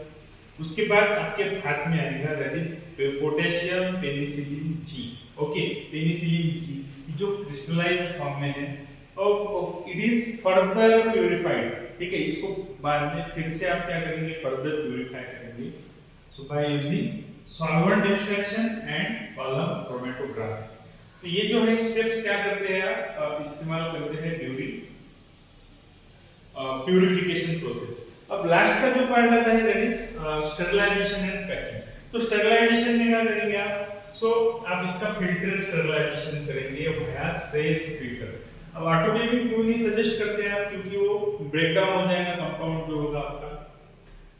S1: उसके बाद आपके हाथ में आएगा that is potassium penicillin G. Okay, penicillin G जो क्रिस्टलाइज्ड फॉर्म में है, और इट इज फर्दर प्यूरिफाइड, ठीक है। इसको बाद में फिर से आप क्या करेंगे, फर्दर प्यूरिफाई करेंगे, so by using solvent extraction and column chromatography. तो ये जो है स्टेप्स क्या करते हैं आप इस्तेमाल करते हैं ड्यूरिंग प्यूरिफिकेशन प्रोसेस। अब लास्ट का जो पार्ट आता है that is sterilisation and packing. तो स्टरलाइजेशन में क्या करेंगे आप, सो आप इसका फिल्टर स्टरलाइजेशन करेंगे वाया सेल्स फिल्टर। अब ऑटोक्लेविंग क्यों नहीं सजेस्ट करते हैं आप, क्योंकि वो ब्रेक डाउन हो जाएगा कंपाउंड जो होगा आपका।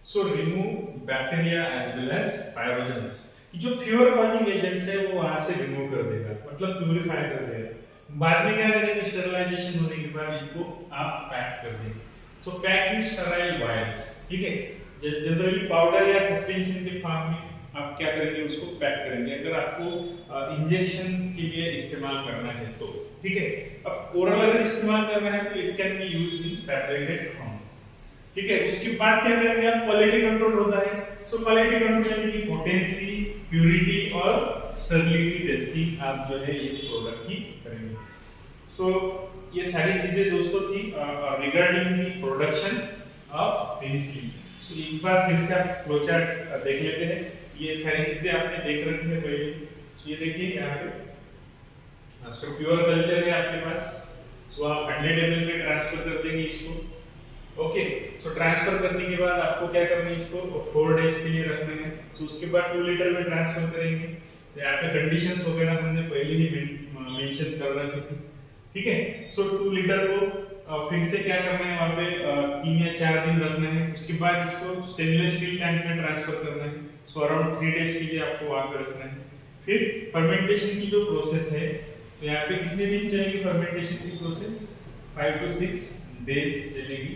S1: So remove bacteria as well as pyrogens, जो फीवर कॉजिंग एजेंट्स है वो वहां से रिमूव कर देगा, मतलब प्यूरिफाई कर देगा। बाद में क्या करेंगे, स्टरलाइजेशन होने के बाद इनको आप पैक कर देंगे। सो पैक इज स्टराइल वायल्स, ठीक है। जनरली पाउडर या सस्पेंशन के फॉर्म में आप क्या करेंगे, उसको पैक करेंगे अगर आपको इंजेक्शन के लिए इस्तेमाल करना है तो, ठीक है। अब ओरल अगर इस्तेमाल करना है तो it can be used in tableted form, ठीक है। उसके बाद क्या करेंगे आप, क्वालिटी कंट्रोल होता है। सो क्वालिटी कंट्रोल यानी कि पोटेंसी, प्यूरिटी और स्टेबिलिटी टेस्टिंग आप जो है इस प्रोडक्ट की करेंगे। सो ये सारी चीजें दोस्तों थी regarding the production of penicillin. So एक बार फिर से आप फ्लो चार्ट देख लेते हैं। ये सारी चीजें आपने देख रखी है पहले। सो ये देखिए यहाँ पे सो प्योर कल्चर है आपके पास। सो आप 100 ml में ट्रांसफर कर देंगे इसको, ओके। सो ट्रांसफर करने के बाद आपको क्या करना है, इसको 4 डेज के लिए रखना है। सो उसके बाद 2 लीटर में ट्रांसफर करेंगे। तो यहाँ पे कंडीशंस वगैरह हमने पहले ही मेंशन कर रखी थी, ठीक है। सो 2 लीटर को फिर से क्या करना है, वहाँ पे 3 या 4 दिन रखना है। उसके बाद इसको स्टेनलेस स्टील टैंक में ट्रांसफर करना है। सो अराउंड 3 डेज के लिए आपको वहाँ पे रखना है। फिर फर्मेंटेशन की जो प्रोसेस है, तो यहाँ पे कितने दिन चलेगी फर्मेंटेशन की प्रोसेस, 5 to 6 डेज चलेगी।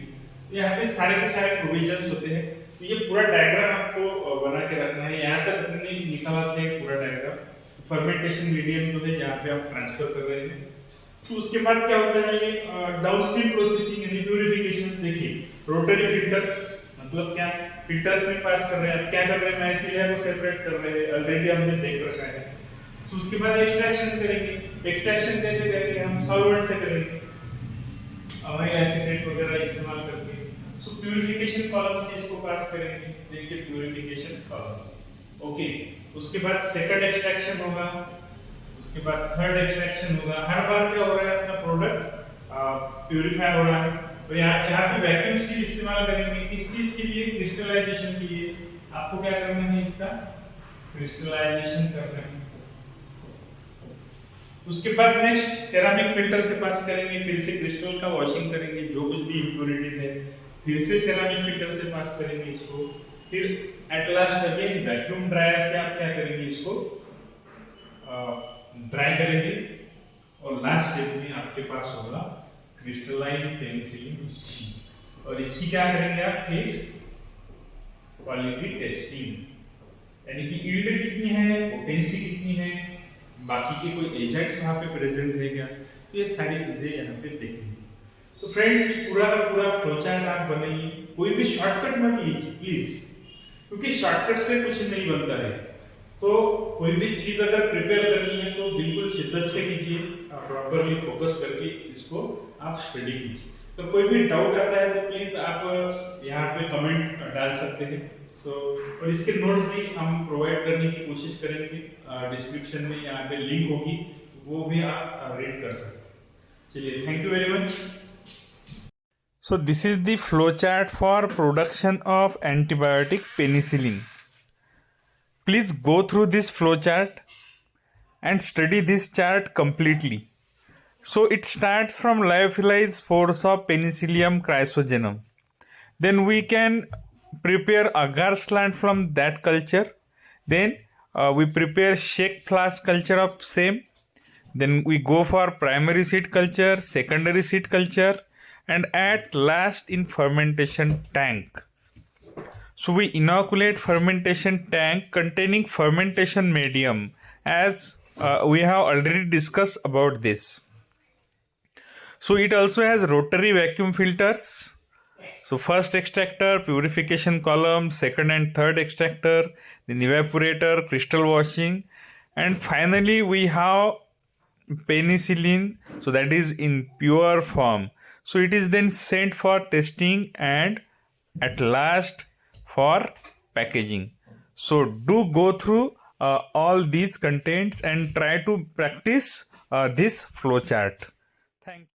S1: तो यहाँ पे सारे के सारे प्रोविजंस होते हैं। तो ये पूरा डायग्राम आपको बना के रखना है। यहाँ तक हमने निकाला था एक पूरा डायग्राम, फर्मेंटेशन मीडियम जो है जहाँ पे आप ट्रांसफर कर रहे हैं। तो उसके बाद क्या होता है, ये डाउनस्ट्रीम प्रोसेसिंग यानी प्यूरिफिकेशन। देखिए रोटरी फिल्टर्स, मतलब क्या, फिल्टर्स में पास कर रहे हैं। अब क्या कर रहे हैं, माइसीलिया को सेपरेट कर रहे हैं, ऑलरेडी हमने देख रखा है। तो उसके बाद एक्सट्रैक्शन करेंगे। एक्सट्रैक्शन कैसे करेंगे, हम सॉल्वेंट से करेंगे, अमाइल एसिडेट वगैरह इस्तेमाल करके। सो प्यूरिफिकेशन कॉलम से इसको पास करेंगे। देखिए प्यूरिफिकेशन कॉलम, ओके। उसके बाद सेकंड एक्सट्रैक्शन होगा, उसके बाद थर्ड एक्सट्रैक्शन होगा। हर बार क्या हो रहा है, अपना प्रोडक्ट प्यूरिफाई हो रहा है। तो यहाँ पे वैक्यूम स्टील इस्तेमाल करेंगे। किस चीज के लिए, क्रिस्टलाइजेशन के लिए। आपको क्या करना है, इसका क्रिस्टलाइजेशन करना है। उसके बाद नेक्स्ट सेरामिक फिल्टर से पास करेंगे, फिर से क्रिस्टल का वॉशिंग करेंगे, जो कुछ भी इंप्योरिटीज है फिर से सेरामिक फिल्टर से पास करेंगे इसको। फिर at last again vacuum dryer से आप क्या करेंगे, इसको ड्राई करेंगे। और लास्ट स्टेप में आपके पास होगा क्रिस्टलाइन पेनिसिलिन जी। और इसकी क्या करेंगे आप, फिर क्वालिटी टेस्टिंग, यानी कि यील्ड कितनी है, पोटेंसी कितनी है, बाकी के कोई एजेंट्स वहां पे प्रेजेंट है क्या, तो ये सारी चीजें यहाँ पे देखेंगे। तो फ्रेंड्स पूरा का पूरा फ्लोचार्ट आप बनाइए, कोई भी शॉर्टकट मत लीजिए प्लीज, क्योंकि शॉर्टकट से कुछ नहीं बनता है। तो कोई भी चीज अगर प्रिपेयर करनी है तो बिल्कुल शिद्दत से कीजिए, प्रॉपरली फोकस करके इसको आप स्टडी कीजिए। तो कोई भी डाउट आता है तो प्लीज आप यहाँ पे कमेंट डाल सकते हैं। और इसके नोट्स भी हम प्रोवाइड करने की कोशिश करेंगे। डिस्क्रिप्शन में यहाँ पे लिंक होगी, वो भी आप रीड कर सकते हैं। चलिए, thank you very much. So this is the flowchart for production of antibiotic penicillin. Please go through this flowchart and study this chart completely. So it starts from lyophilized spores of Penicillium chrysogenum. Then we can prepare agar slant from that culture. Then we prepare shake flask culture of same. Then we go for primary seed culture, secondary seed culture, and at last in fermentation tank. So we inoculate fermentation tank containing fermentation medium, as we have already discussed about this. So it also has rotary vacuum filters. So first extractor, purification column, second and third extractor, then evaporator, crystal washing, and finally we have penicillin, so that is in pure form. So it is then sent for testing and at last for packaging. So do go through all these contents and try to practice this flowchart. Thank you.